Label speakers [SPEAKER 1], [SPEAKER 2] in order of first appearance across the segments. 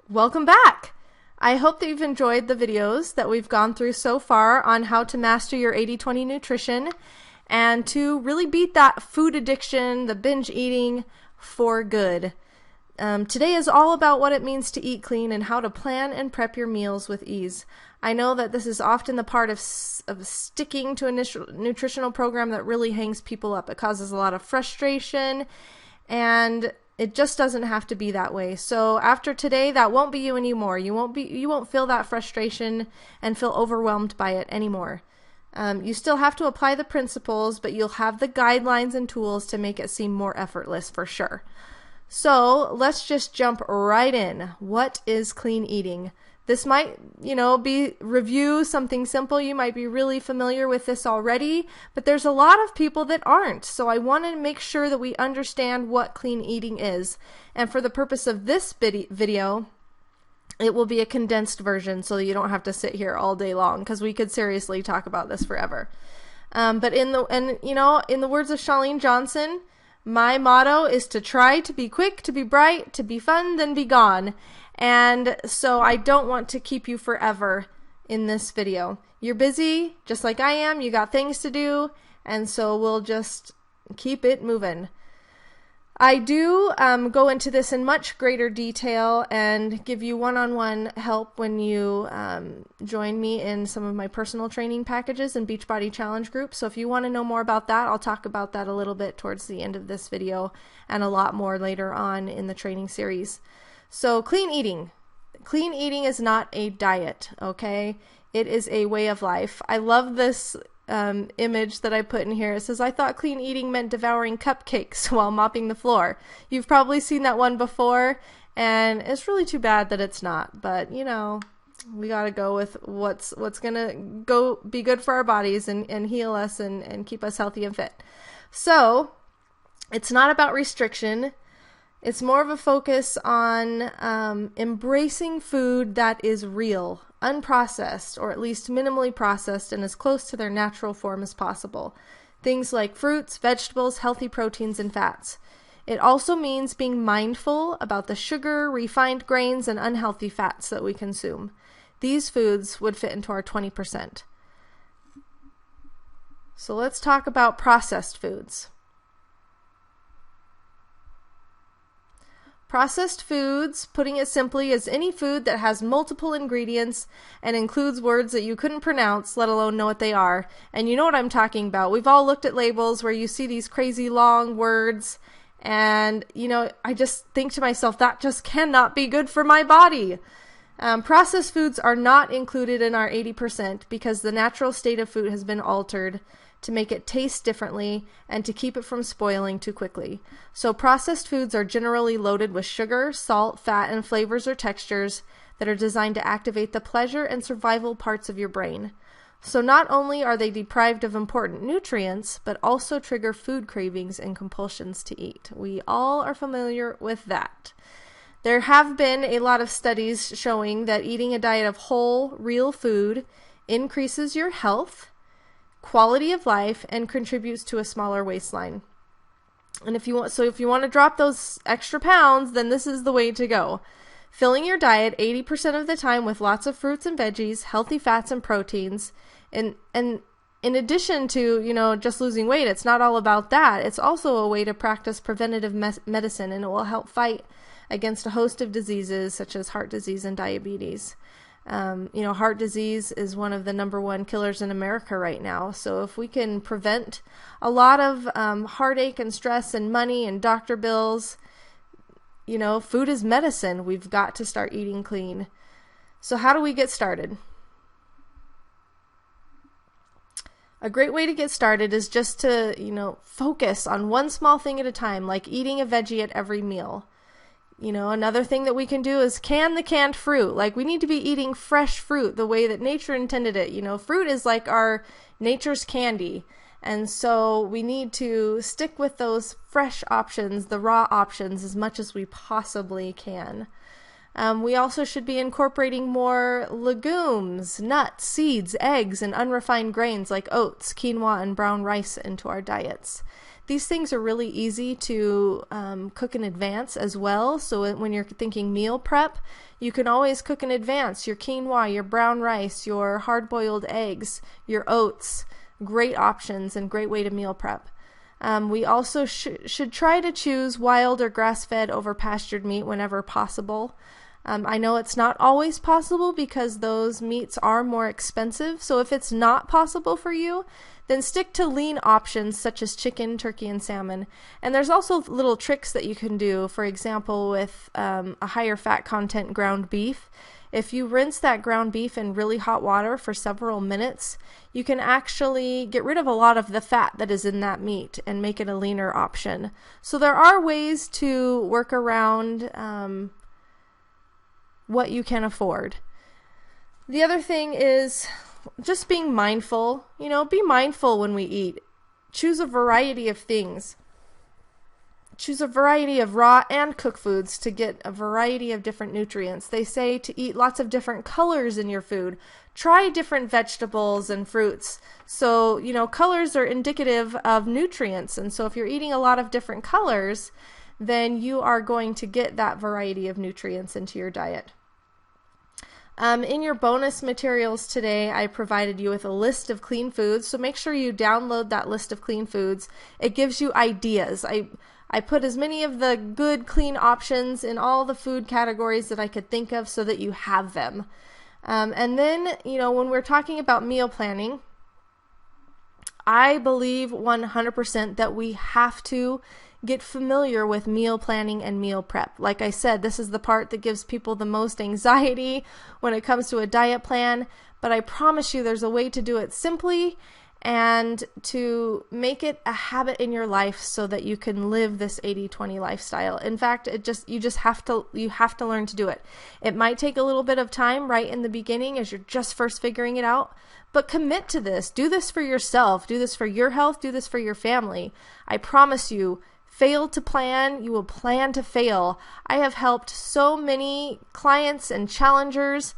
[SPEAKER 1] Welcome back! I hope that you've enjoyed the videos that we've gone through so far on how to master your 80-20 nutrition and to really beat that food addiction, the binge eating for good. Today is all about what it means to eat clean and how to plan and prep your meals with ease. I know that this is often the part of sticking to a nutritional program that really hangs people up. It causes a lot of frustration, and it just doesn't have to be that way. So after today, that won't be you anymore. You won't feel that frustration and feel overwhelmed by it anymore. You still have to apply the principles, but you'll have the guidelines and tools to make it seem more effortless for sure. So let's just jump right in. What is clean eating? This might, be review something simple. You might be really familiar with this already, but there's a lot of people that aren't. So I want to make sure that we understand what clean eating is. And for the purpose of this video, it will be a condensed version so you don't have to sit here all day long, because we could seriously talk about this forever. But in the words of Charlene Johnson, my motto is to try to be quick, to be bright, to be fun, then be gone. And so I don't want to keep you forever in this video. You're busy, just like I am. You got things to do, and so we'll just keep it moving. I do go into this in much greater detail and give you one-on-one help when you join me in some of my personal training packages and Beachbody Challenge groups. So if you want to know more about that, I'll talk about that a little bit towards the end of this video and a lot more later on in the training series. So clean eating. Clean eating is not a diet, okay? It is a way of life. I love this image that I put in here. It says, "I thought clean eating meant devouring cupcakes while mopping the floor." You've probably seen that one before, and it's really too bad that it's not. But, we got to go with what's going to be good for our bodies and heal us and keep us healthy and fit. So it's not about restriction. It's more of a focus on embracing food that is real, unprocessed, or at least minimally processed and as close to their natural form as possible. Things like fruits, vegetables, healthy proteins, and fats. It also means being mindful about the sugar, refined grains, and unhealthy fats that we consume. These foods would fit into our 20%. So let's talk about processed foods. Processed foods, putting it simply, is any food that has multiple ingredients and includes words that you couldn't pronounce, let alone know what they are. And you know what I'm talking about. We've all looked at labels where you see these crazy long words, and, I just think to myself, that just cannot be good for my body. Processed foods are not included in our 80% because the natural state of food has been altered to make it taste differently and to keep it from spoiling too quickly. So processed foods are generally loaded with sugar, salt, fat, and flavors or textures that are designed to activate the pleasure and survival parts of your brain. So not only are they deprived of important nutrients, but also trigger food cravings and compulsions to eat. We all are familiar with that. There have been a lot of studies showing that eating a diet of whole, real food increases your health, quality of life, and contributes to a smaller waistline. And if you want to drop those extra pounds, then this is the way to go. Filling your diet 80% of the time with lots of fruits and veggies, healthy fats and proteins, and in addition to, just losing weight, it's not all about that. It's also a way to practice preventative medicine, and it will help fight against a host of diseases such as heart disease and diabetes. Heart disease is one of the #1 killers in America right now. So if we can prevent a lot of heartache and stress and money and doctor bills, food is medicine. We've got to start eating clean. So how do we get started? A great way to get started is just to, focus on one small thing at a time, like eating a veggie at every meal. Another thing that we can do is can the canned fruit. Like, we need to be eating fresh fruit the way that nature intended it. Fruit is like our nature's candy. And so we need to stick with those fresh options, the raw options, as much as we possibly can. We also should be incorporating more legumes, nuts, seeds, eggs, and unrefined grains like oats, quinoa, and brown rice into our diets. These things are really easy to cook in advance as well. So when you're thinking meal prep, you can always cook in advance your quinoa, your brown rice, your hard-boiled eggs, your oats. Great options and great way to meal prep. We also should try to choose wild or grass-fed over pastured meat whenever possible. I know it's not always possible because those meats are more expensive. So if it's not possible for you, then stick to lean options such as chicken, turkey, and salmon. And there's also little tricks that you can do. For example, with a higher fat content ground beef. If you rinse that ground beef in really hot water for several minutes, you can actually get rid of a lot of the fat that is in that meat and make it a leaner option. So there are ways to work around what you can afford. The other thing is just being mindful. Be mindful when we eat. Choose a variety of things. Choose a variety of raw and cooked foods to get a variety of different nutrients. They say to eat lots of different colors in your food. Try different vegetables and fruits. So, colors are indicative of nutrients. And so if you're eating a lot of different colors, then you are going to get that variety of nutrients into your diet. In your bonus materials today, I provided you with a list of clean foods, so make sure you download that list of clean foods. It gives you ideas. I put as many of the good, clean options in all the food categories that I could think of so that you have them. And then, when we're talking about meal planning, I believe 100% that we have to get familiar with meal planning and meal prep. Like I said, this is the part that gives people the most anxiety when it comes to a diet plan, but I promise you there's a way to do it simply and to make it a habit in your life so that you can live this 80-20 lifestyle. In fact, you have to learn to do it. It might take a little bit of time right in the beginning as you're just first figuring it out, but commit to this. Do this for yourself. Do this for your health. Do this for your family. I promise you, fail to plan, you will plan to fail. I have helped so many clients and challengers,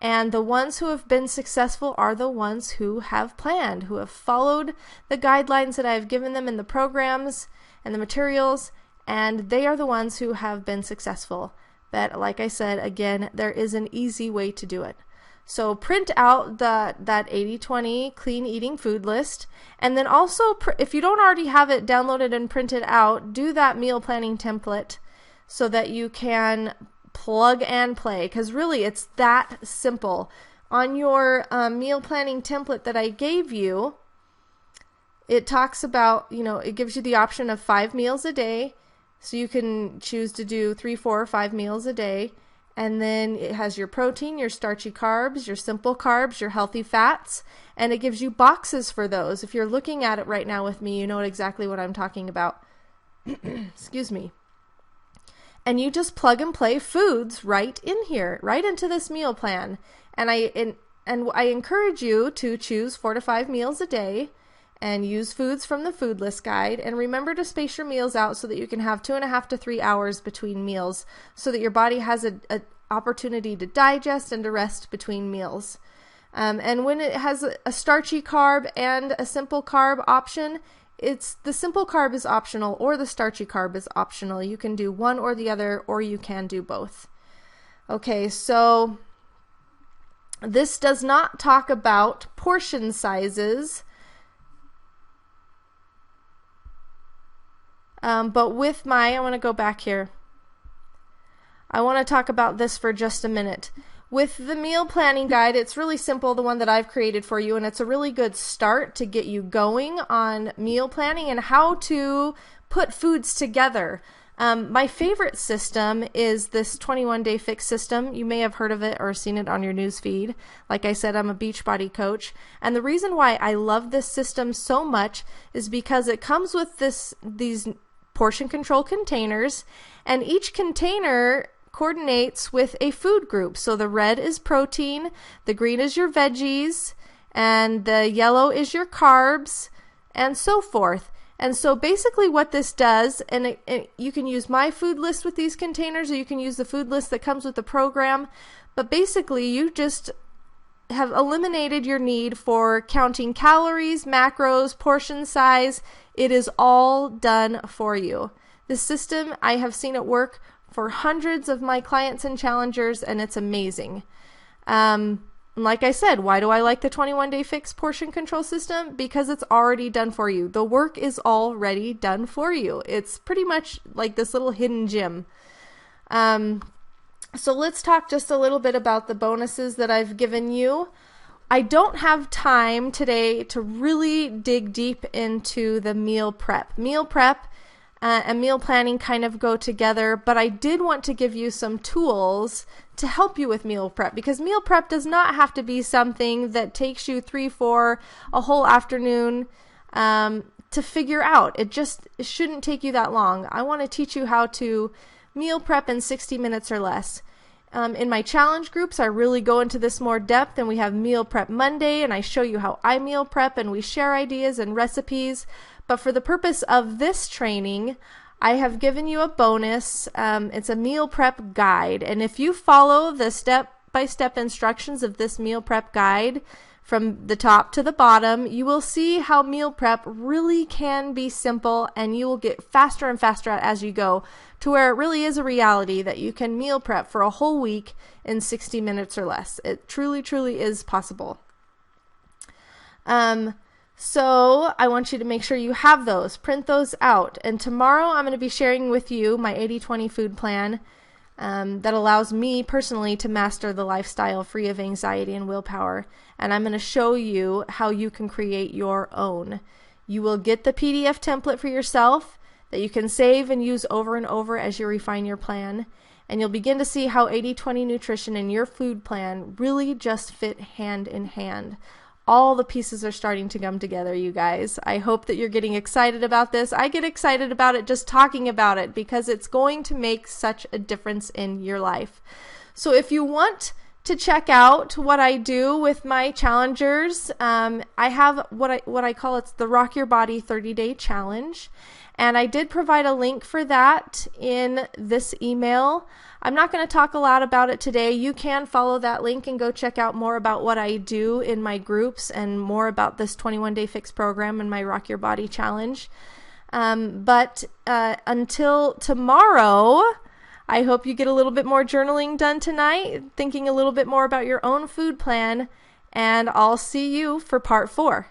[SPEAKER 1] and the ones who have been successful are the ones who have planned, who have followed the guidelines that I've given them in the programs and the materials, and they are the ones who have been successful. But like I said, again, there is an easy way to do it. So print out that 80-20 clean eating food list, and then also, if you don't already have it downloaded and printed out, do that meal planning template so that you can plug and play, because really it's that simple. On your meal planning template that I gave you, it talks about, it gives you the option of 5 meals a day, so you can choose to do 3, 4, or 5 meals a day. And then it has your protein, your starchy carbs, your simple carbs, your healthy fats, and it gives you boxes for those. If you're looking at it right now with me, you know exactly what I'm talking about. Excuse me. And you just plug and play foods right in here, right into this meal plan. And I encourage you to choose 4 to 5 meals a day and use foods from the food list guide, and remember to space your meals out so that you can have 2.5 to 3 hours between meals so that your body has an opportunity to digest and to rest between meals. And when it has a starchy carb and a simple carb option, the simple carb is optional or the starchy carb is optional. You can do one or the other, or you can do both. Okay, so this does not talk about portion sizes. But I want to go back here. I want to talk about this for just a minute. With the meal planning guide, it's really simple, the one that I've created for you, and it's a really good start to get you going on meal planning and how to put foods together. My favorite system is this 21-day fix system. You may have heard of it or seen it on your news feed. Like I said, I'm a Beachbody coach, and the reason why I love this system so much is because it comes with these portion control containers, and each container coordinates with a food group. So the red is protein, the green is your veggies, and the yellow is your carbs, and so forth. And so basically what this does, and you can use my food list with these containers, or you can use the food list that comes with the program, but basically you just have eliminated your need for counting calories, macros, portion size. It is all done for you. This system, I have seen it work for hundreds of my clients and challengers, and it's amazing. Like I said, why do I like the 21-day fix portion control system? Because it's already done for you. The work is already done for you. It's pretty much like this little hidden gem. So let's talk just a little bit about the bonuses that I've given you. I don't have time today to really dig deep into the meal prep. Meal prep and meal planning kind of go together, but I did want to give you some tools to help you with meal prep, because meal prep does not have to be something that takes you 3-4 a whole afternoon to figure out. It shouldn't take you that long. I want to teach you how to meal prep in 60 minutes or less. In my challenge groups, I really go into this more depth, and we have Meal Prep Monday, and I show you how I meal prep, and we share ideas and recipes. But for the purpose of this training, I have given you a bonus. It's a meal prep guide, and if you follow the step-by-step instructions of this meal prep guide from the top to the bottom, you will see how meal prep really can be simple, and you will get faster and faster as you go, to where it really is a reality that you can meal prep for a whole week in 60 minutes or less. It truly, truly is possible. So I want you to make sure you have those, print those out. And tomorrow I'm going to be sharing with you my 80-20 food plan that allows me personally to master the lifestyle free of anxiety and willpower. And I'm going to show you how you can create your own. You will get the PDF template for yourself that you can save and use over and over as you refine your plan. And you'll begin to see how 80-20 nutrition and your food plan really just fit hand in hand. All the pieces are starting to come together, you guys. I hope that you're getting excited about this. I get excited about it just talking about it, because it's going to make such a difference in your life. So if you want to check out what I do with my challengers, I have what I call, it's the Rock Your Body 30-Day Challenge. And I did provide a link for that in this email. I'm not going to talk a lot about it today. You can follow that link and go check out more about what I do in my groups and more about this 21-day fix program and my Rock Your Body challenge. But until tomorrow, I hope you get a little bit more journaling done tonight, thinking a little bit more about your own food plan, and I'll see you for part 4.